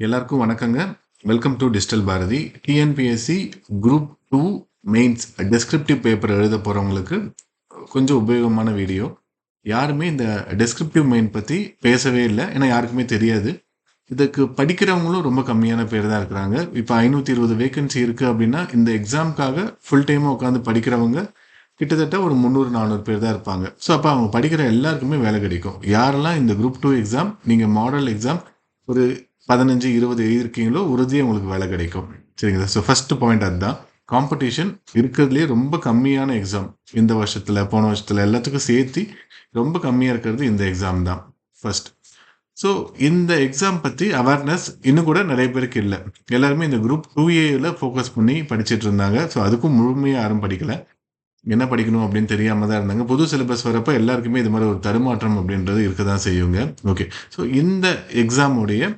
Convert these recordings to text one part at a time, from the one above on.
எல்லாருக்கும் வணக்கங்க. Welcome to digital Bharathi. TNPSC group 2 mains descriptive paper எழுத போகிறவங்களுக்கு கொஞ்சம் உபயோகமான வீடியோ. யாருமே இந்த டெஸ்கிரிப்டிவ் மெயின் பற்றி பேசவே இல்லை, ஏன்னா யாருக்குமே தெரியாது. இதுக்கு படிக்கிறவங்களும் ரொம்ப கம்மியான பேர் தான் இருக்கிறாங்க. இப்போ 520 வேகன்சி இருக்குது அப்படின்னா இந்த எக்ஸாமுக்காக ஃபுல் டைமாக உட்காந்து படிக்கிறவங்க கிட்டத்தட்ட ஒரு 300-400 பேர் தான் இருப்பாங்க. ஸோ அப்போ அவங்க படிக்கிற எல்லாருக்குமே வேலை கிடைக்கும். யாரெல்லாம் இந்த குரூப் 2 எக்ஸாம் நீங்கள் மாடல் எக்ஸாம் ஒரு 15-20 எழுதியிருக்கீங்களோ உறுதியாக உங்களுக்கு வேலை கிடைக்கும். சரிங்களா? ஸோ ஃபர்ஸ்ட் பாயிண்ட் அதுதான். காம்படிஷன் இருக்கிறதுலே ரொம்ப கம்மியான எக்ஸாம் இந்த வருஷத்தில் போன வருஷத்தில் எல்லாத்துக்கும் சேர்த்து ரொம்ப கம்மியாக இருக்கிறது இந்த எக்ஸாம் தான் ஃபர்ஸ்ட். ஸோ இந்த எக்ஸாம் பற்றி அவேர்னஸ் இன்னும் கூட நிறைய பேருக்கு இல்லை. எல்லாருமே இந்த குரூப் 2A ஃபோக்கஸ் பண்ணி படிச்சுட்டு இருந்தாங்க. ஸோ அதுக்கும் முழுமையாக யாரும் படிக்கலை. என்ன படிக்கணும் அப்படின்னு தெரியாமல் தான் இருந்தாங்க. புது சிலபஸ் வரப்போ எல்லாருக்குமே இது மாதிரி ஒரு தடுமாற்றம் அப்படின்றது இருக்க தான் செய்யுங்க. ஓகே, ஸோ இந்த எக்ஸாமுடைய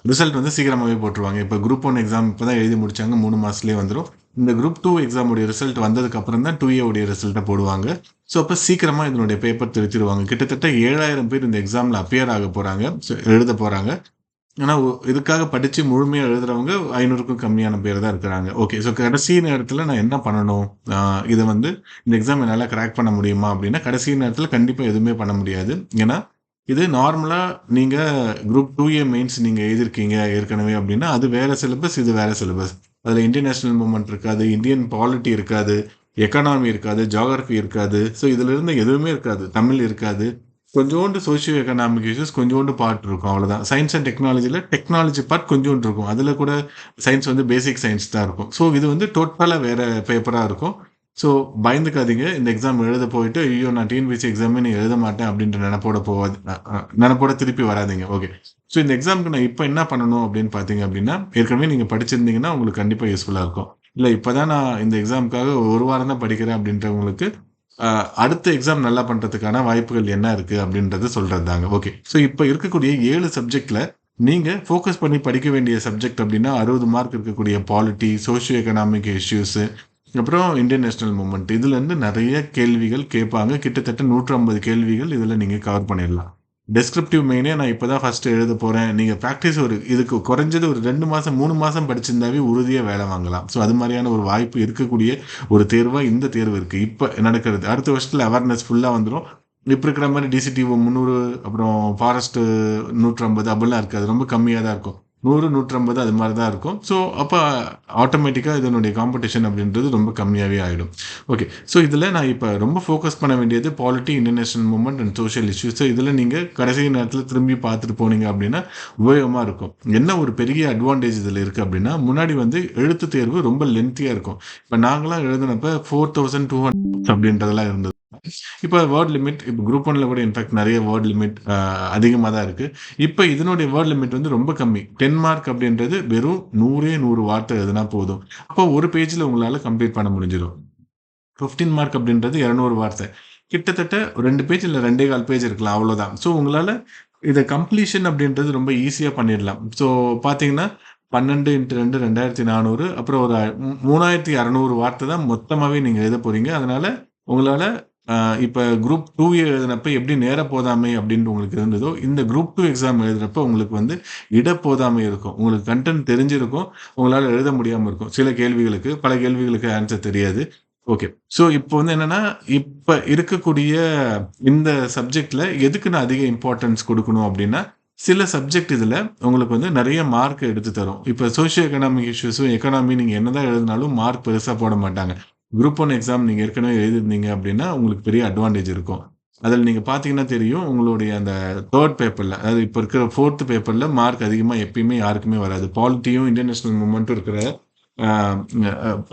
ரிசல்ட் வந்து சீக்கிரமாகவே போட்டுருவாங்க. இப்போ குரூப் 1 எக்ஸாம் இப்போ தான் எழுதி முடிச்சாங்க, 3 மாதத்துலேயே வந்துடும். இந்த குரூப் 2 எக்ஸாமுடைய ரிசல்ட் வந்ததுக்கு அப்புறம் தான் 2A உடைய ரிசல்ட்டை போடுவாங்க. ஸோ அப்போ சீக்கிரமாக இதனுடைய பேப்பர் திருத்திடுவாங்க. கிட்டத்தட்ட 7000 பேர் இந்த எக்ஸாமில் அப்பியர் ஆக போகிறாங்க, எழுத போகிறாங்க. ஆனால் இதுக்காக படித்து முழுமையாக எழுதுறவங்க 500க்கும் கம்மியான பேர் தான் இருக்கிறாங்க. ஓகே, ஸோ கடைசி நேரத்தில் நான் என்ன பண்ணணும், இதை வந்து இந்த எக்ஸாம் என்னால் கிராக் பண்ண முடியுமா அப்படின்னா, கடைசி நேரத்தில் கண்டிப்பாக எதுவுமே பண்ண முடியாது. ஏன்னா இது நார்மலாக நீங்கள் குரூப் 2A மெயின்ஸ் நீங்கள் எழுதியிருக்கீங்க ஏற்கனவே அப்படின்னா அது வேறு சிலபஸ், இது வேறு சிலபஸ். அதில் இன்டர்நேஷ்னல் மூமெண்ட் இருக்காது, இந்தியன் பாலிட்டி இருக்காது, எக்கனாமி இருக்காது, ஜியாகிரஃபி இருக்காது. ஸோ இதில் இருந்து எதுவுமே இருக்காது. தமிழ் இருக்காது, கொஞ்சோண்டு சோஷியோ எக்கனாமிக் இஷ்யூஸ் கொஞ்சோண்டு பார்ட் இருக்கும், அவ்வளோதான். சயின்ஸ் அண்ட் டெக்னாலஜியில் டெக்னாலஜி பார்ட் கொஞ்சோண்டு இருக்கும். அதில் கூட சயின்ஸ் வந்து பேசிக் சயின்ஸ் தான் இருக்கும். ஸோ இது வந்து டோட்டலாக வேறு பேப்பராக இருக்கும். ஸோ பயந்துக்காதீங்க. இந்த எக்ஸாம் எழுத போயிட்டு ஐயோ நான் டிஎன்பிஎஸ்சி எக்ஸாமே நீ எழுத மாட்டேன் அப்படின்ற நினைப்போட திருப்பி வராதிங்க. ஓகே, ஸோ இந்த எக்ஸாமுக்கு நான் இப்போ என்ன பண்ணணும் அப்படின்னு பார்த்தீங்க அப்படின்னா, ஏற்கனவே நீங்கள் படிச்சிருந்தீங்கன்னா உங்களுக்கு கண்டிப்பாக யூஸ்ஃபுல்லாக இருக்கும். இல்லை இப்போ தான் நான் இந்த எக்ஸாமுக்காக ஒரு வாரம் தான் படிக்கிறேன் அப்படின்றவங்களுக்கு அடுத்த எக்ஸாம் நல்லா பண்ணுறதுக்கான வாய்ப்புகள் என்ன இருக்குது அப்படின்றத சொல்கிறது தாங்க. ஓகே, ஸோ இப்போ இருக்கக்கூடிய 7 சப்ஜெக்டில் நீங்கள் ஃபோக்கஸ் பண்ணி படிக்க வேண்டிய சப்ஜெக்ட் அப்படின்னா 60 மார்க் இருக்கக்கூடிய பாலிட்டி, சோஷியோ எக்கனாமிக் இஷ்யூஸு, அப்புறம் இன்டர்நேஷ்னல் மூமெண்ட். இதுலேருந்து நிறைய கேள்விகள் கேட்பாங்க. கிட்டத்தட்ட 150 கேள்விகள் இதில் நீங்கள் கவர் பண்ணிடலாம். டெஸ்கிரிப்டிவ் மெயினே நான் இப்போ தான் ஃபஸ்ட்டு எழுத போகிறேன். நீங்கள் ப்ராக்டிஸ் இதுக்கு குறைஞ்சது ஒரு 2 மாதம் 3 மாதம் படிச்சிருந்தாவே உறுதியாக வேலை வாங்கலாம். ஸோ அது மாதிரியான ஒரு வாய்ப்பு இருக்கக்கூடிய ஒரு தேர்வாக இந்த தேர்வு இருக்குது இப்போ நடக்கிறது. அடுத்த வருஷத்தில் அவேர்னஸ் ஃபுல்லாக வந்துடும். இப்போ இருக்கிற மாதிரி டிசிடிஓ 300 அப்புறம் ஃபாரஸ்ட்டு 150 அப்படிலாம் இருக்காது, ரொம்ப கம்மியாக தான் இருக்கும். 100, 150 அது மாதிரி தான் இருக்கும். ஸோ அப்போ ஆட்டோமேட்டிக்காக இதனுடைய காம்படிஷன் அப்படின்றது ரொம்ப கம்மியாகவே ஆகிடும். ஓகே, ஸோ இதில் நான் இப்போ ரொம்ப ஃபோக்கஸ் பண்ண வேண்டியது polity, international movement and social issues. So இதில் நீங்கள் கடைசி நேரத்தில் திரும்பி பார்த்துட்டு போனீங்க அப்படின்னா உபயோகமாக இருக்கும். என்ன ஒரு பெரிய அட்வான்டேஜ் இதில் இருக்குது அப்படின்னா, முன்னாடி வந்து எழுத்து தேர்வு ரொம்ப லென்த்தியாக இருக்கும். இப்போ நாங்களாம் எழுதினப்போ 4200 அப்படின்றதெல்லாம் இருந்தது. இப்போ வேர்ட் லிமிட், இப்போ குரூப் 1ல கூட இன்ஃபேக்ட் நிறைய வேர்ட் லிமிட் அதிகமாக தான் இருக்குது. இப்போ இதனுடைய வேர்ட் லிமிட் வந்து ரொம்ப கம்மி. 10 மார்க் அப்படின்றது வெறும் 100 வார்த்தை எதுனா போதும். அப்போ ஒரு பேஜில் உங்களால் கம்ப்ளீட் பண்ண முடிஞ்சிடும். 15 மார்க் அப்படின்றது 200 வார்த்தை. கிட்டத்தட்ட 2 பேஜ் இல்லை 2.25 பேஜ் இருக்கலாம், அவ்வளோதான். ஸோ உங்களால் இதை கம்ப்ளீஷன் அப்படின்றது ரொம்ப ஈஸியாக பண்ணிடலாம். ஸோ பார்த்தீங்கன்னா 12 × 2 2400, அப்புறம் ஒரு 3200 வார்த்தை தான் மொத்தமாகவே நீங்கள் எழுத போகிறீங்க. அதனால் உங்களால் இப்போ குரூப் 2 எழுதினப்ப எப்படி நேர போதாமை அப்படின்னு உங்களுக்கு இருந்ததோ, இந்த குரூப் 2 எக்ஸாம் எழுதுறப்ப உங்களுக்கு வந்து இடப்போதாமை இருக்கும். உங்களுக்கு கண்டென்ட் தெரிஞ்சிருக்கும், உங்களால் எழுத முடியாமல் இருக்கும். சில கேள்விகளுக்கு, பல கேள்விகளுக்கு ஆன்சர் தெரியாது. ஓகே, ஸோ இப்போ வந்து என்னென்னா, இப்போ இருக்கக்கூடிய இந்த சப்ஜெக்டில் எதுக்கு நான் அதிக இம்பார்ட்டன்ஸ் கொடுக்கணும் அப்படின்னா, சில சப்ஜெக்ட் இதில் உங்களுக்கு வந்து நிறைய மார்க் எடுத்து தரும். இப்போ சோஷியோ எக்கனாமிக் இஷ்யூஸும் எக்கனாமி நீங்கள் என்ன தான் எழுதினாலும் மார்க் பெருசாக போட மாட்டாங்க. குரூப் 1 எக்ஸாம் நீங்கள் ஏற்கனவே எழுதிருந்தீங்க அப்படின்னா உங்களுக்கு பெரிய அட்வான்டேஜ் இருக்கும். அதில் நீங்கள் பார்த்தீங்கன்னா தெரியும், உங்களுடைய அந்த 3rd பேப்பரில், அதாவது இப்போ இருக்கிற 4th பேப்பரில் மார்க் அதிகமாக எப்பயுமே யாருக்குமே வராது. பாலிட்டியும் இன்டர்நேஷ்னல் மூமெண்ட்டும் இருக்கிற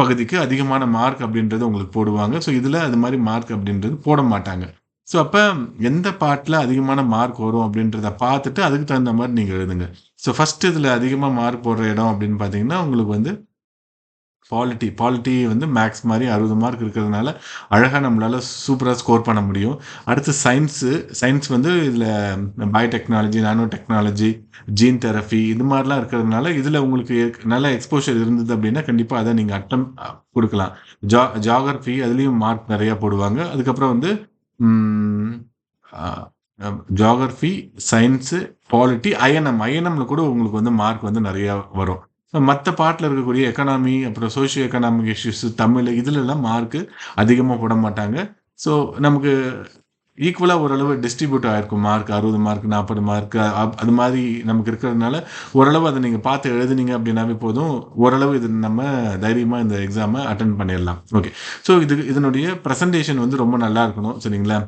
பகுதிக்கு அதிகமான மார்க் அப்படின்றது உங்களுக்கு போடுவாங்க. ஸோ இதில் அது மாதிரி மார்க் அப்படின்றது போட மாட்டாங்க. ஸோ அப்போ எந்த பார்ட்டில் அதிகமான மார்க் வரும் அப்படின்றத பார்த்துட்டு அதுக்கு தகுந்த மாதிரி நீங்கள் எழுதுங்க. ஸோ ஃபஸ்ட்டு இதில் அதிகமாக மார்க் போடுற இடம் அப்படின்னு பார்த்தீங்கன்னா உங்களுக்கு வந்து பாலிட்டி வந்து மேக்ஸ் மாதிரி 60 மார்க் இருக்கிறதுனால அழகாக நம்மளால் சூப்பராக ஸ்கோர் பண்ண முடியும். அடுத்து சயின்ஸ் வந்து இதில் biotechnology, nano technology, gene therapy இது மாதிரிலாம் இருக்கிறதுனால இதில் உங்களுக்கு நல்ல எக்ஸ்போஷர் இருந்தது அப்படின்னா கண்டிப்பாக அதை நீங்கள் அட்டம் கொடுக்கலாம். ஜியாகிரஃபி அதுலேயும் மார்க் நிறையா போடுவாங்க. அதுக்கப்புறம் வந்து ஜியாகிரஃபி, சயின்ஸு, பாலிட்டி, ஐஎன்எம்ல கூட உங்களுக்கு வந்து மார்க் வந்து நிறையா வரும். மற்ற பார்ட்டில் இருக்கக்கூடிய எக்கனாமி, அப்புறம் சோஷியோ எக்கனாமிக் இஷ்யூஸ், தமிழ் இதுலலாம் மார்க்கு அதிகமாக போட மாட்டாங்க. ஸோ நமக்கு ஈக்குவலா ஓரளவு டிஸ்ட்ரிபியூட் ஆயிருக்கும் மார்க். 60 மார்க், 40 மார்க் அது மாதிரி நமக்கு இருக்கிறதுனால, ஓரளவு அத நீங்க பார்த்து எழுதுனீங்க அப்படின்னாவே போதும். ஓரளவு இது நம்ம தைரியமா இந்த எக்ஸாம அட்டெண்ட் பண்ணிறலாம். ஓகே. ஸோ இதனுடைய பிரசன்டேஷன் வந்து ரொம்ப நல்லா இருக்கணும். சரிங்களா?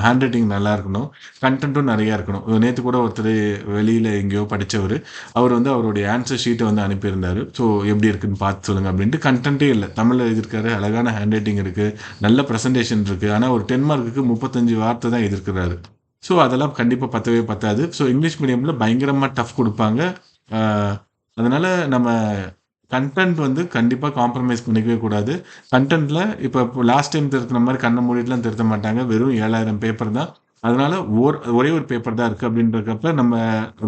ஹேண்ட் ரைட்டிங் நல்லா இருக்கணும். கன்டென்ட்டும் நெறையா இருக்கணும். நேத்து கூட ஒருத்தரு வெளியில எங்கேயோ படிச்சவரு, அவர் வந்து அவருடைய ஆன்சர் ஷீட்ட வந்து அனுப்பியிருந்தாரு. ஸோ எப்படி இருக்குன்னு பார்த்து சொல்லுங்க அப்படின்ட்டு. கன்டென்ட்டே இல்ல. தமிழ்ல எழுதியிருக்காரு. அழகான ஹேண்ட் ரைட்டிங் இருக்கு. நல்ல பிரசன்டேஷன் இருக்கு. ஆனா ஒரு 10 மார்க்குக்கு 35 வார்த்தை தான் எதிர்க்கிறாரு. ஸோ அதெல்லாம் கண்டிப்பா பத்தவே பத்தாது. ஸோ இங்கிலீஷ் மீடியம்ல பயங்கரமா டஃப் குடுப்பாங்க. ஆ அதனால நம்ம கன்டென்ட் வந்து கண்டிப்பா காம்ப்ரமைஸ் பண்ணிக்கவே கூடாது. கன்டென்ட்ல இப்ப லாஸ்ட் டைம் திருத்துன மாரி கண்ண மூடிட்டுலாம் திருத்த மாட்டாங்க. வெறும் 7000 பேப்பர் தான். அதனால ஒரே ஒரு பேப்பர் தான் இருக்கு அப்படின்றக்கப்ப நம்ம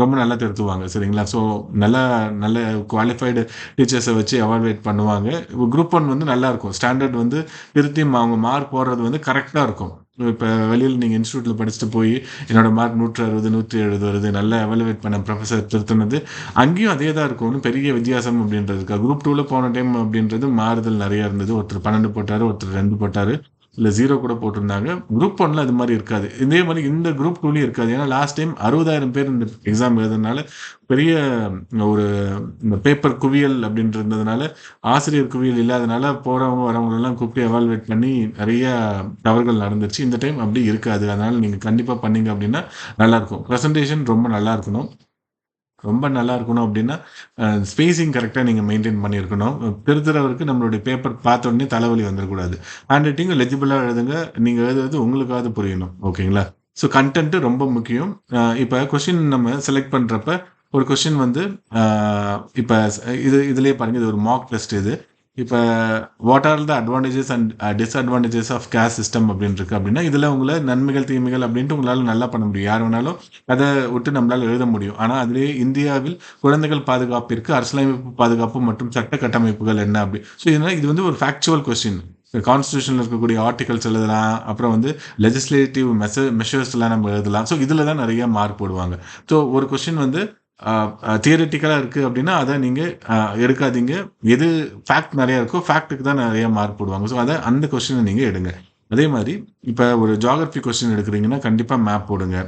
ரொம்ப நல்லா திருத்துவாங்க. சரிங்களா? ஸோ நல்ல நல்ல குவாலிஃபைடு டீச்சர்ஸ வச்சு எவாலுவேட் பண்ணுவாங்க. குரூப் 1 வந்து நல்லாருக்கும். ஸ்டாண்டர்ட் வந்து திருத்தி அவங்க மார்க் போடுறது வந்து கரெக்ட்டா இருக்கும். இப்ப வெளியில நீங்க இன்ஸ்டிடியூட்ல படிச்சுட்டு போய் என்னோட மார்க் 160, 170 வருது. நல்லா எவாலுவேட் பண்ண ப்ரொஃபசர் திருத்துனது. அங்கேயும் அதே தான் இருக்கும். ஒண்ணும் பெரிய வித்தியாசம் அப்படின்றது இருக்கா. குரூப் 2ல போன டைம் அப்படின்றது மாறுதல் நெறைய இருந்தது. ஒருத்தர் 12 போட்டாரு, ஒருத்தர் 2 போட்டாரு. இல்ல 0 கூட போட்டிருந்தாங்க. குரூப் 1ல அது மாரி இருக்காது. இதே மாரி இந்த குரூப் 2லயும் இருக்காது. ஏன்னா லாஸ்ட் டைம் 60,000 பேர் இந்த எக்ஸாம் எழுதுனனால பெரிய ஒரு இந்த பேப்பர் குவியல் அப்படின்னு இருந்ததுனால, ஆசிரியர் குவியல் இல்லாதனால போறவங்க, வரவங்களெல்லாம் கூப்பிட்டு எவாலுவேட் பண்ணி நெறைய தவறுகள் நடந்துருச்சு. இந்த டைம் அப்படி இருக்காது. அதனால நீங்க கண்டிப்பா பண்ணீங்க அப்படின்னா நல்லாருக்கும். பிரசன்டேஷன் ரொம்ப நல்லா இருக்கணும். ரொம்ப நல்லா இருக்கணும் அப்படின்னா, ஸ்பேசிங் கரெக்ட்டா நீங்க மெயின்டெயின் பண்ணியிருக்கணும். திருத்துறவருக்கு நம்மளுடைய பேப்பர் பார்த்த உடனே தலைவலி வந்துரக்கூடாது. ஹேண்ட் ரைட்டிங் லெஜிபிளா எழுதுங்க. நீங்க எழுதுறது உங்களுக்காவது புரியணும். ஓகேங்களா? ஸோ கன்டென்ட் ரொம்ப முக்கியம். இப்ப கொஸ்டின் நம்ம செலக்ட் பண்றப்ப, ஒரு கொஸ்டின் வந்து அ இப்ப இதுலயே பாருங்க. இது ஒரு மாக் டெஸ்ட் இது. இப்ப what are the advantages and disadvantages of caste system அப்படின்னு இருக்கு அப்படின்னா, இதுல உங்கள நன்மைகள், தீமைகள் அப்படின்ட்டு உங்களால நல்லா பண்ண முடியும். யார் வேணாலும் அத விட்டு நம்மளால எழுத முடியும். ஆனா, அதிலேயே இந்தியாவில் குழந்தைகள் பாதுகாப்பிற்கு அரசியலமைப்பு பாதுகாப்பு மற்றும் சட்ட கட்டமைப்புகள் என்ன அப்படி. ஸோ இது வந்து ஒரு ஃபேக்சுவல் கொஸ்டின். கான்ஸ்டிடியூஷன்ல இருக்கக்கூடிய ஆர்டிகல்ஸ் எழுதலாம். அப்புறம் வந்து லெஜிஸ்லேட்டிவ் மெஷர்ஸ்லாம் நம்ம எழுதலாம். ஸோ இதுல தான் நெறைய மார்க் போடுவாங்க. ஸோ ஒரு கொஸ்டின் வந்து தியரிட்டிக்கலா இருக்கு அப்படின்னா, அத நீங்க எடுக்காதீங்க. எது ஃபேக்ட் நெறைய இருக்கோ, ஃபேக்ட்க்கு தான் நெறைய மார்க் போடுவாங்க. ஸோ அந்த கொஸ்டின நீங்க எடுங்க. அதே மாரி இப்ப ஒரு ஜியோகிராஃபி கொஸ்டின் எடுக்குறீங்கன்னா, கண்டிப்பா மேப் போடுங்க.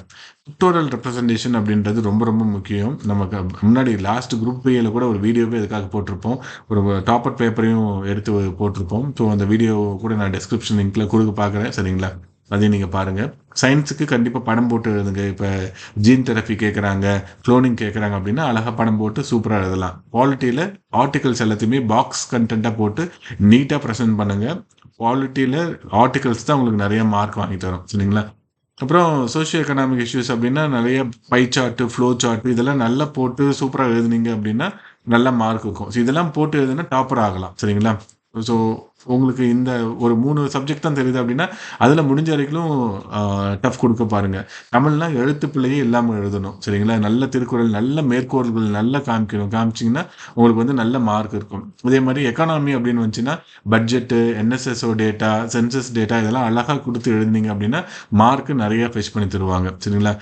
பிக்டோரியல் ரெப்ரசன்டேஷன் அப்படின்றது ரொம்ப ரொம்ப முக்கியம். நமக்கு முன்னாடி லாஸ்ட் குரூப் பிஏல கூட ஒரு வீடியோவே இதுக்காக போட்டிருப்போம். ஒரு டாப்பர் பேப்பரையும் எடுத்து போட்டிருப்போம். ஸோ அந்த வீடியோ கூட நான் டிஸ்கிரிப்ஷன் லிங்க்ல குடுக்க பார்க்குறேன். சரிங்களா? அதையும் நீங்க பாருங்க. சயின்ஸுக்கு கண்டிப்பா படம் போட்டு எழுதுங்க. இப்ப ஜீன் தெரபி கேட்குறாங்க, குளோனிங் கேட்குறாங்க அப்படின்னா, அழகா படம் போட்டு சூப்பரா எழுதலாம். பாலிட்டியில ஆர்டிகல்ஸ் எல்லாத்தையுமே பாக்ஸ் கன்டென்ட்டா போட்டு நீட்டா பிரசன்ட் பண்ணுங்க. பாலிட்டியில ஆர்டிகல்ஸ் தான் உங்களுக்கு நெறைய மார்க் வாங்கி தரும். சரிங்களா? அப்புறம் சோசியோ எக்கனாமிக் இஷ்யூஸ் அப்படின்னா, நெறைய பை சார்ட், ஃப்ளோ சார்ட் இதெல்லாம் நல்லா போட்டு சூப்பரா எழுதுனீங்க அப்படின்னா, நல்ல மார்க் இருக்கும். ஸோ இதெல்லாம் போட்டு எழுதுனா டாப்பர் ஆகலாம். சரிங்களா? ஸோ உங்களுக்கு இந்த ஒரு 3 சப்ஜெக்ட் தான் தெரியுது அப்படின்னா, அதில முடிஞ்ச வரைக்கும் டஃப் குடுக்க பாருங்க. தமிழ்னா எழுத்து பிழையே இல்லாம எழுதணும். சரிங்களா? நல்ல திருக்குறள், நல்ல மேற்கோள்கள் நல்லா காமிக்கணும். காமிச்சீங்கன்னா, உங்களுக்கு வந்து நல்ல மார்க் இருக்கும். அதே மாரி எக்கானமி அப்படின்னு வந்துச்சுன்னா, budget, NSSO data, census data இதெல்லாம் அழகா குடுத்து எழுதுனீங்க அப்படின்னா, மார்க் நெறைய ஃபெச் பண்ணி தருவாங்க. சரிங்களா?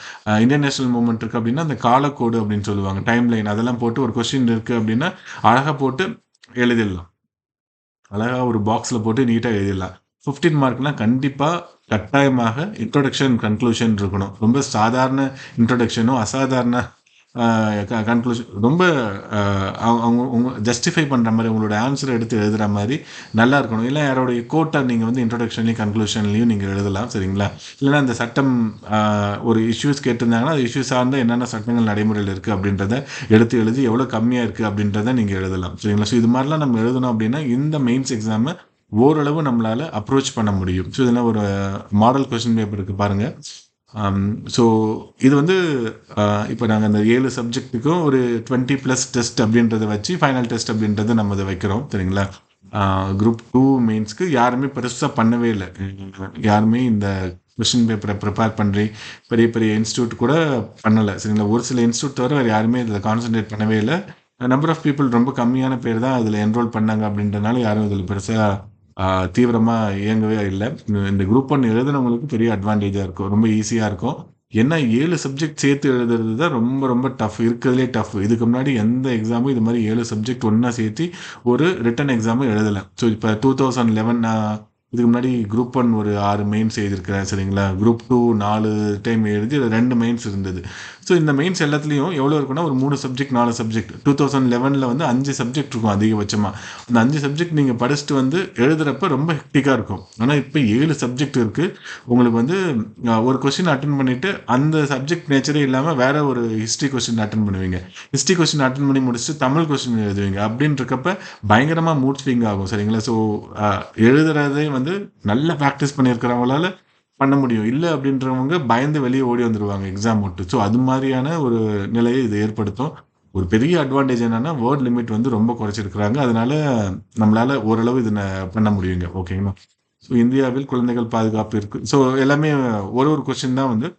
இந்தியன் நேஷனல் மூவ்மெண்ட் இருக்கு அப்படின்னா, அந்த காலக்கோடு அப்படின்னு சொல்லுவாங்க. டைம் லைன் அதெல்லாம் போட்டு ஒரு கொஸ்டின் இருக்கு அப்படின்னா, அழகா போட்டு எழுதிடலாம். அழகா ஒரு பாக்ஸ்ல போட்டு நீட்டா எழுதிடலாம். 15 மார்க்னா கண்டிப்பா கட்டாயமாக இன்ட்ரோடக்ஷன், கன்க்ளூஷன் இருக்கணும். ரொம்ப சாதாரண இன்ட்ரோடக்ஷனோ, அசாதாரண அ கன்க்ளூஷன் ரொம்ப அ அவங்க உங்க ஜஸ்டிஃபை பண்ற மாரி உங்களோட ஆன்ஸர எடுத்து எழுதுற மாரி நல்லா இருக்கணும். இல்ல யாரோடைய கோட்ட நீங்க வந்து இன்ட்ரோடக்ஷன்லயும், கன்க்ளூஷன்லயும் நீங்க எழுதலாம். சரிங்களா? இல்லன்னா இந்த சட்டம் அ ஒரு இஷ்யூஸ் கேட்டிருந்தாங்கன்னா, அந்த இஷ்யூ சார்ந்த என்னென்ன சட்டங்கள் நடைமுறையில இருக்கு அப்படின்றத எடுத்து எழுதி எவ்வளோ கம்மியா இருக்கு அப்படின்றத நீங்க எழுதலாம். சரிங்களா? ஸோ இது மாரிலாம் நம்ம எழுதணும் அப்படின்னா, இந்த மெயின்ஸ் எக்ஸாம ஓரளவு நம்மளால அப்ரோச் பண்ண முடியும். ஸோ இதெல்லாம் ஒரு மாடல் கொஸ்டின் பேப்பர் இருக்கு பாருங்க. அம் ஸோ இது வந்து இப்ப நாங்க அந்த 7 சப்ஜெக்ட்டுக்கும் ஒரு 20 பிளஸ் டெஸ்ட் அப்படின்றத வச்சு ஃபைனல் டெஸ்ட் அப்படின்றத நம்ம இத வைக்கிறோம். சரிங்களா? குரூப் 2 மெயின்ஸ்க்கு யாருமே பெருசா பண்ணவே இல்ல. யாருமே இந்த கொஸ்டின் பேப்பர ப்ரிப்பேர் பண்ணி பெரிய பெரிய இன்ஸ்டிடியூட் கூட பண்ணல. சரிங்களா? ஒரு சில இன்ஸ்டிடியூட் தவிர வேற யாருமே இதில கான்சன்ட்ரேட் பண்ணவே இல்ல. நம்பர் ஆஃப் பீப்பிள் ரொம்ப கம்மியான பேர் தான் அதில என்ரோல் பண்ணாங்க அப்படின்றனால யாரும் இதில பெருசா ஆ தீவிரமா இயங்கவே இல்ல. இந்த குரூப் 1 எழுதுனவங்களுக்கு பெரிய அட்வான்டேஜா இருக்கும். ரொம்ப ஈஸியா இருக்கும். ஏன்னா 7 சப்ஜெக்ட் சேர்த்து எழுதுறது தான் ரொம்ப ரொம்ப டஃப், இருக்கிறதுலே டஃப். இதுக்கு முன்னாடி எந்த எக்ஸாமும் இது மாதிரி 7 சப்ஜெக்ட் ஒன்றா சேர்த்து ஒரு ரிட்டன் எக்ஸாமும் எழுதலை. ஸோ இப்போ 2011 இதுக்கு முன்னாடி குரூப் 1 ஒரு 6 மெயின்ஸ் எழுதியிருக்கிறேன் சரிங்களா. குரூப் 2 4 டைம் எழுதி 2 மெயின்ஸ் இருந்தது. ஸோ இந்த மெயின்ஸ் எல்லாத்துலேயும் எவ்வளோ இருக்குன்னா ஒரு 3 சப்ஜெக்ட் 4 சப்ஜெக்ட். 2011 வந்து 5 சப்ஜெக்ட் இருக்கும் அதிகபட்சமாக. அந்த 5 சப்ஜெக்ட் நீங்கள் படிச்சுட்டு வந்து எழுதுறப்ப ரொம்ப ஹெக்டிக்காக இருக்கும். ஆனால் இப்போ 7 சப்ஜெக்ட் இருக்குது. உங்களுக்கு வந்து ஒரு கொஸ்டின் அட்டன் பண்ணிவிட்டு அந்த சப்ஜெக்ட் நேச்சரே இல்லாமல் வேற ஒரு ஹிஸ்ட்ரி கொஸ்டின் அட்டன் பண்ணுவீங்க. ஹிஸ்ட்ரி கொஸ்டின் அட்டன் பண்ணி முடிச்சுட்டு தமிழ் கொஸ்டின் எழுதுவீங்க. அப்படின்றக்கப்ப பயங்கரமாக மூட் ஸ்விங் ஆகும் சரிங்களா. ஸோ எழுதுறதே வந்து நல்ல ப்ராக்டிஸ் பண்ணியிருக்கிறவங்களால பண்ண முடியும். இல்லை அப்படின்றவங்க பயந்து வெளியே ஓடி வந்துடுவாங்க எக்ஸாம் விட்டு. ஸோ அது மாதிரியான ஒரு நிலையை இது ஏற்படுத்தும். ஒரு பெரிய அட்வான்டேஜ் என்னன்னா வேர்ட் லிமிட் வந்து ரொம்ப குறைச்சிருக்கிறாங்க. அதனால நம்மளால ஓரளவு இது பண்ண முடியுங்க. ஓகேங்களா. ஸோ இந்தியாவில் குழந்தைகள் பாதுகாப்பு இருக்கு. ஸோ எல்லாமே ஒரு ஒரு கொஸ்டின் தான் வந்து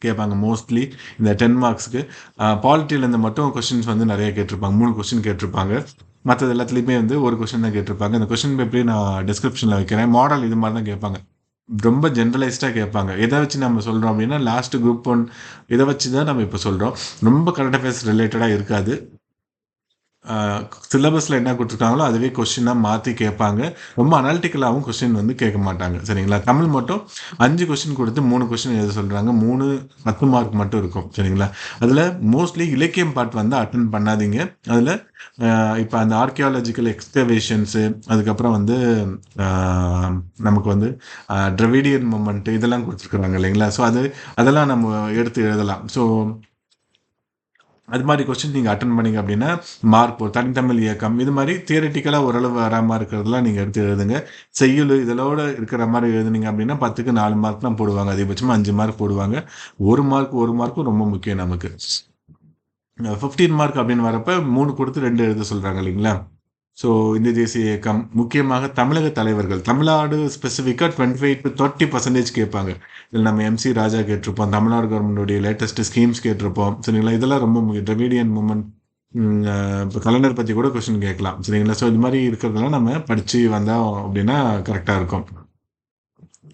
கேட்பாங்க மோஸ்ட்லி இந்த 10 மார்க்ஸ்க்கு. பாலிட்டியிலேருந்து மட்டும் கொஸ்டின்ஸ் வந்து நிறைய கேட்டிருப்பாங்க. 3 கொஸ்டின் கேட்டிருப்பாங்க. மற்றது எல்லாத்துலேயுமே வந்து ஒரு கொஸ்டின் தான் கேட்டிருப்பாங்க. அந்த கொஸ்டின் பேப்பரையும் நான் டிஸ்கிரிப்ஷனில் வைக்கிறேன். மாடல் இது மாதிரி தான் கேட்பாங்க. ரொம்ப ஜென்ரலைஸ்டாக கேட்பாங்க. எதை வச்சு நம்ம சொல்கிறோம் அப்படின்னா லாஸ்ட் குரூப் 1 இதை வச்சு தான் நம்ம இப்போ சொல்கிறோம். ரொம்ப கரண்ட் அஃபேர்ஸ் ரிலேட்டடாக இருக்காது. சிலபஸில் என்ன கொடுத்துருக்காங்களோ அதுவே கொஸ்டினாக மாற்றி கேட்பாங்க. ரொம்ப அனாலிட்டிக்கலாகவும் கொஸ்டின் வந்து கேட்க மாட்டாங்க சரிங்களா. தமிழ் மட்டும் 5 கொஸ்டின் கொடுத்து 3 கொஸ்டின் எழுத சொல்கிறாங்க. 3 10 மார்க் மட்டும் இருக்கும் சரிங்களா. அதில் மோஸ்ட்லி இலக்கியம் பார்ட் வந்து அட்டன் பண்ணாதீங்க. அதில் இப்போ அந்த ஆர்கியாலஜிக்கல் எக்ஸ்கவேஷன்ஸு, அதுக்கப்புறம் வந்து நமக்கு வந்து டிராவிடியன் மூமெண்ட் இதெல்லாம் கொடுத்துருக்குறாங்க இல்லைங்களா. ஸோ அதெல்லாம் நம்ம எடுத்து எழுதலாம். ஸோ அது மாதிரி கொஸ்டின் நீங்கள் அட்டன் பண்ணிங்க அப்படின்னா மார்க் ஒரு தனித்தமிழ் இயக்கம் இது மாதிரி தியரட்டிக்கலாக ஓரளவு வராமல் இருக்கிறதெல்லாம் நீங்கள் எடுத்து எழுதுங்க. செய்யுள் இதோட இருக்கிற மாதிரி எழுதுனீங்க அப்படின்னா 10க்கு 4 மார்க் தான் போடுவாங்க. அதிகபட்சமாக 5 மார்க் போடுவாங்க. ஒரு மார்க்கும் ரொம்ப முக்கியம் நமக்கு. 15 மார்க் அப்படின்னு வரப்ப 3 கொடுத்து 2 எழுத சொல்கிறாங்க இல்லைங்களா. ஸோ இந்திய தேசிய இயக்கம் முக்கியமாக தமிழக தலைவர்கள் தமிழ்நாடு ஸ்பெசிஃபிக்காக 25-30% கேட்பாங்க. இதில் நம்ம MC ராஜா கேட்டிருப்போம். தமிழ்நாடு கவர்மெண்டுடைய லேட்டஸ்ட் ஸ்கீம்ஸ் கேட்டிருப்போம் சரிங்களா. இதெல்லாம் ரொம்ப முக்கியம். டிராவிடியன் மூமெண்ட், இப்போ கலைஞர் பற்றி கூட கொஸ்டின் கேட்கலாம் சரிங்களா. ஸோ இது மாதிரி இருக்கிறதெல்லாம் நம்ம படித்து வந்தோம் அப்படின்னா கரெக்டாக இருக்கும்.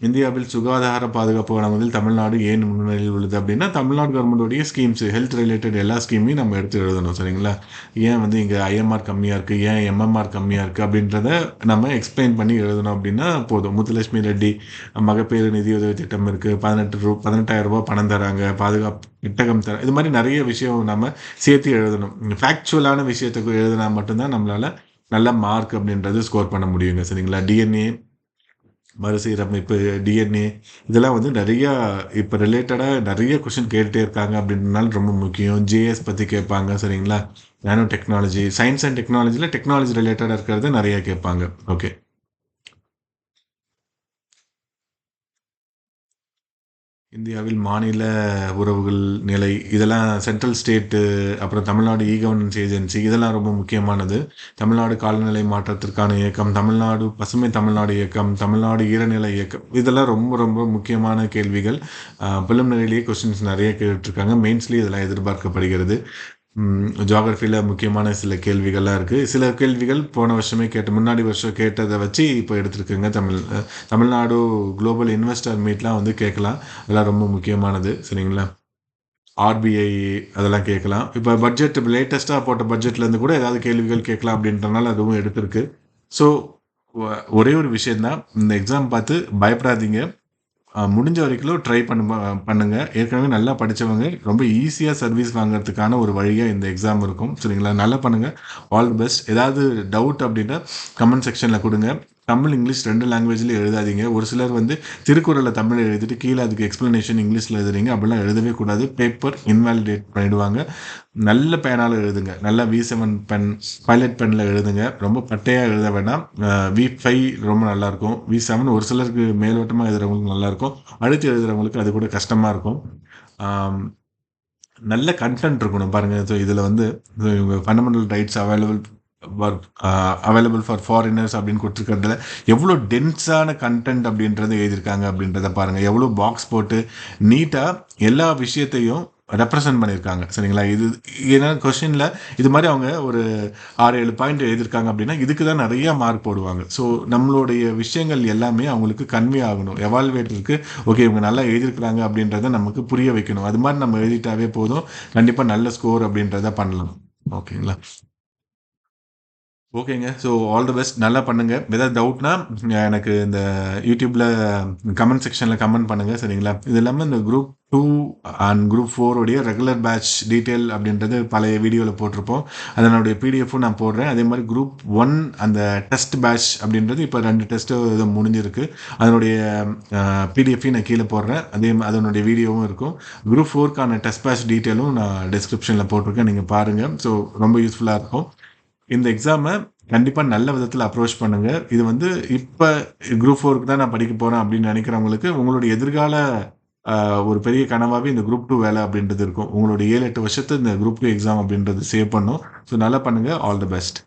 இந்தியாவில் சுகாதார பாதுகாப்பு வழங்குவதில் தமிழ்நாடு ஏன் முன்னணியில் உள்ளது அப்படின்னா தமிழ்நாடு கவர்மெண்டோடைய ஸ்கீம்ஸ் ஹெல்த் ரிலேட்டட் எல்லா ஸ்கீமையும் நம்ம எடுத்து எழுதணும் சரிங்களா. ஏன் வந்து இங்கே IMR கம்மியாக இருக்குது, ஏன் MMR கம்மியாக இருக்குது அப்படின்றத நம்ம எக்ஸ்பிளைன் பண்ணி எழுதணும் அப்படின்னா போதும். முத்துலட்சுமி ரெட்டி மகப்பேறு நிதியுதவி திட்டம் இருக்குது, 18,000 ரூபாய் பணம் தராங்க, பாதுகாப்பு புத்தகம் தர, இது மாதிரி நிறைய விஷயம் நம்ம சேர்த்து எழுதணும். ஃபேக்சுவலான விஷயத்துக்கு எழுதினா மட்டும்தான் நம்மளால நல்ல மார்க் அப்படின்றது ஸ்கோர் பண்ண முடியுங்க சரிங்களா. DNA மறுசீரமைப்பு, DNA இதெல்லாம் வந்து நிறையா இப்போ ரிலேட்டடாக நிறைய கொஷின் கேட்டுகிட்டே இருக்காங்க அப்படின்றனால ரொம்ப முக்கியம். JS பற்றி கேட்பாங்க சரிங்களா. நானோ டெக்னாலஜி, சயின்ஸ் அண்ட் டெக்னாலஜியில் டெக்னாலஜி ரிலேட்டடாக இருக்கிறத நிறையா கேட்பாங்க. ஓகே. இந்தியாவில் மாநில உறவுகள் நிலை இதெல்லாம் சென்ட்ரல் ஸ்டேட்டு, அப்புறம் தமிழ்நாடு கவர்னன்ஸ் ஏஜென்சி இதெல்லாம் ரொம்ப முக்கியமானது. தமிழ்நாடு காலநிலை மாற்றத்திற்கான இயக்கம், தமிழ்நாடு பசுமை தமிழ்நாடு இயக்கம், தமிழ்நாடு ஈரநிலை இயக்கம் இதெல்லாம் ரொம்ப ரொம்ப முக்கியமான கேள்விகள். ப்ரிலிமினரிலேயே கொஸ்டின்ஸ் நிறைய கேட்டுருக்காங்க. மெயின்ஸ்லேயே இதெல்லாம் எதிர்பார்க்கப்படுகிறது. ஜியாகிரஃபியில் முக்கியமான சில கேள்விகள்லாம் இருக்குது. சில கேள்விகள் போன வருஷமே முன்னாடி வருஷம் கேட்டதை வச்சு இப்போ எடுத்துருக்குங்க. தமிழ்நாடு குளோபல் இன்வெஸ்டர் மீட்லாம் வந்து கேட்கலாம். அதெல்லாம் ரொம்ப முக்கியமானது சரிங்களா. RBI அதெல்லாம் கேட்கலாம். இப்போ பட்ஜெட் லேட்டஸ்ட்டாக போட்ட பட்ஜெட்லேருந்து கூட ஏதாவது கேள்விகள் கேட்கலாம் அப்படின்றனால அதுவும் எடுத்திருக்கு. ஸோ ஒரே ஒரு விஷயந்தான், இந்த எக்ஸாம் பார்த்து பயப்படாதீங்க. முடிஞ்ச வரைக்கும் ட்ரை பண்ணுங்க. ஏற்கனவே நல்லா படித்தவங்க ரொம்ப ஈஸியாக சர்வீஸ் வாங்குறதுக்கான ஒரு வழியாக இந்த எக்ஸாம் இருக்கும் சரிங்களா. நல்லா பண்ணுங்கள். All the best. ஏதாவது டவுட் அப்படின்னா கமெண்ட் செக்ஷனில் கொடுங்க. தமிழ் இங்கிலீஷ் 2 லாங்குவேஜ்லேயும் எழுதாதீங்க. ஒரு சிலர் வந்து திருக்குறளை தமிழ் எழுதிட்டு கீழே அதுக்கு எக்ஸ்ப்ளனேஷன் இங்கிலீஷில் எழுதுறீங்க. அப்படிலாம் எழுதவே கூடாது. பேப்பர் இன்வாலிடேட் பண்ணிவிடுவாங்க. நல்ல பேனால் எழுதுங்க. நல்ல V7 பென், பைலட் பெனில் எழுதுங்க. ரொம்ப பட்டையாக எழுத வேண்டாம். V5 ரொம்ப நல்லாயிருக்கும். V7 ஒரு சிலருக்கு மேலோட்டமாக எழுதுறவங்களுக்கு நல்லாயிருக்கும். அடுத்து எழுதுறவங்களுக்கு அது கூட கஷ்டமாக இருக்கும். நல்ல கண்டென்ட் இருக்கணும் பாருங்கள். ஸோ இதில் வந்து fundamental rights available for foreigners அப்படின்னு கொடுத்துருக்கிறதுல எவ்வளோ டென்ஸான கண்டென்ட் அப்படின்றத எழுதியிருக்காங்க அப்படின்றத பாருங்கள். எவ்வளோ பாக்ஸ் போட்டு நீட்டாக எல்லா விஷயத்தையும் ரெப்ரசன்ட் பண்ணியிருக்காங்க. சரிங்களா? இது ஏன்னா கொஸ்டின்ல இது மாரி அவங்க ஒரு 6, 7 பாயிண்ட் எழுதியிருக்காங்க அப்படின்னா, இதுக்கு தான் நெறைய மார்க் போடுவாங்க. ஸோ நம்மளுடைய விஷயங்கள் எல்லாமே அவங்களுக்கு கன்வே ஆகணும். எவாலுவேட்டருக்கு ஓகே இவங்க நல்லா எழுதியிருக்கிறாங்க அப்படின்றத நமக்கு புரிய வைக்கணும். அது மாரி நம்ம எழுதிட்டாவே போதும். கண்டிப்பா நல்ல ஸ்கோர் அப்படின்றத பண்ணலாம். ஓகேங்களா? ஓகேங்க. So all the best. நல்லா பண்ணுங்க. ஏதாவது டவுட்னா எனக்கு இந்த யூடியூப்ல கமெண்ட் செக்ஷன்ல கமெண்ட் பண்ணுங்க. சரிங்களா? இது இல்லாம இந்த குரூப் 2 அண்ட் குரூப் 4 உடைய ரெகுலர் பேட்ச் டீட்டெயில் அப்படின்றது பழைய வீடியோல போட்டிருப்போம். அதனுடைய பிடிஎஃப்பும் நான் போடுறேன். அதே மாரி குரூப் 1 அந்த டெஸ்ட் பேட்ச் அப்படின்றது இப்ப 2 டெஸ்ட் ஏதோ முடிஞ்சிருக்கு. அதனுடைய பிடிஎஃப்பையும் நான் கீழ போடுறேன். அதனுடைய வீடியோவும் இருக்கும். குரூப் 4க்கான டெஸ்ட் பேட்ச் டீட்டெயிலும் நான் டிஸ்கிரிப்ஷன்ல போட்டிருக்கேன். நீங்க பாருங்க. ஸோ ரொம்ப யூஸ்ஃபுல்லா இருக்கும். இந்த எக்ஸாம கண்டிப்பா நல்ல விதத்துல அப்ரோச் பண்ணுங்க. இது வந்து இப்ப குரூப் 4க்கு தான் நான் படிக்க போறேன் அப்படின்னு நினைக்கிறவங்களுக்கு, உங்களுடைய எதிர்கால அ ஒரு பெரிய கனவாவே இந்த குரூப் 2 வேலை அப்படின்றது இருக்கும். உங்களுடைய 7, 8 வருஷத்த இந்த குரூப் 2 எக்ஸாம் அப்படின்றது சேவ் பண்ணும். ஸோ நல்லா பண்ணுங்க. All the best.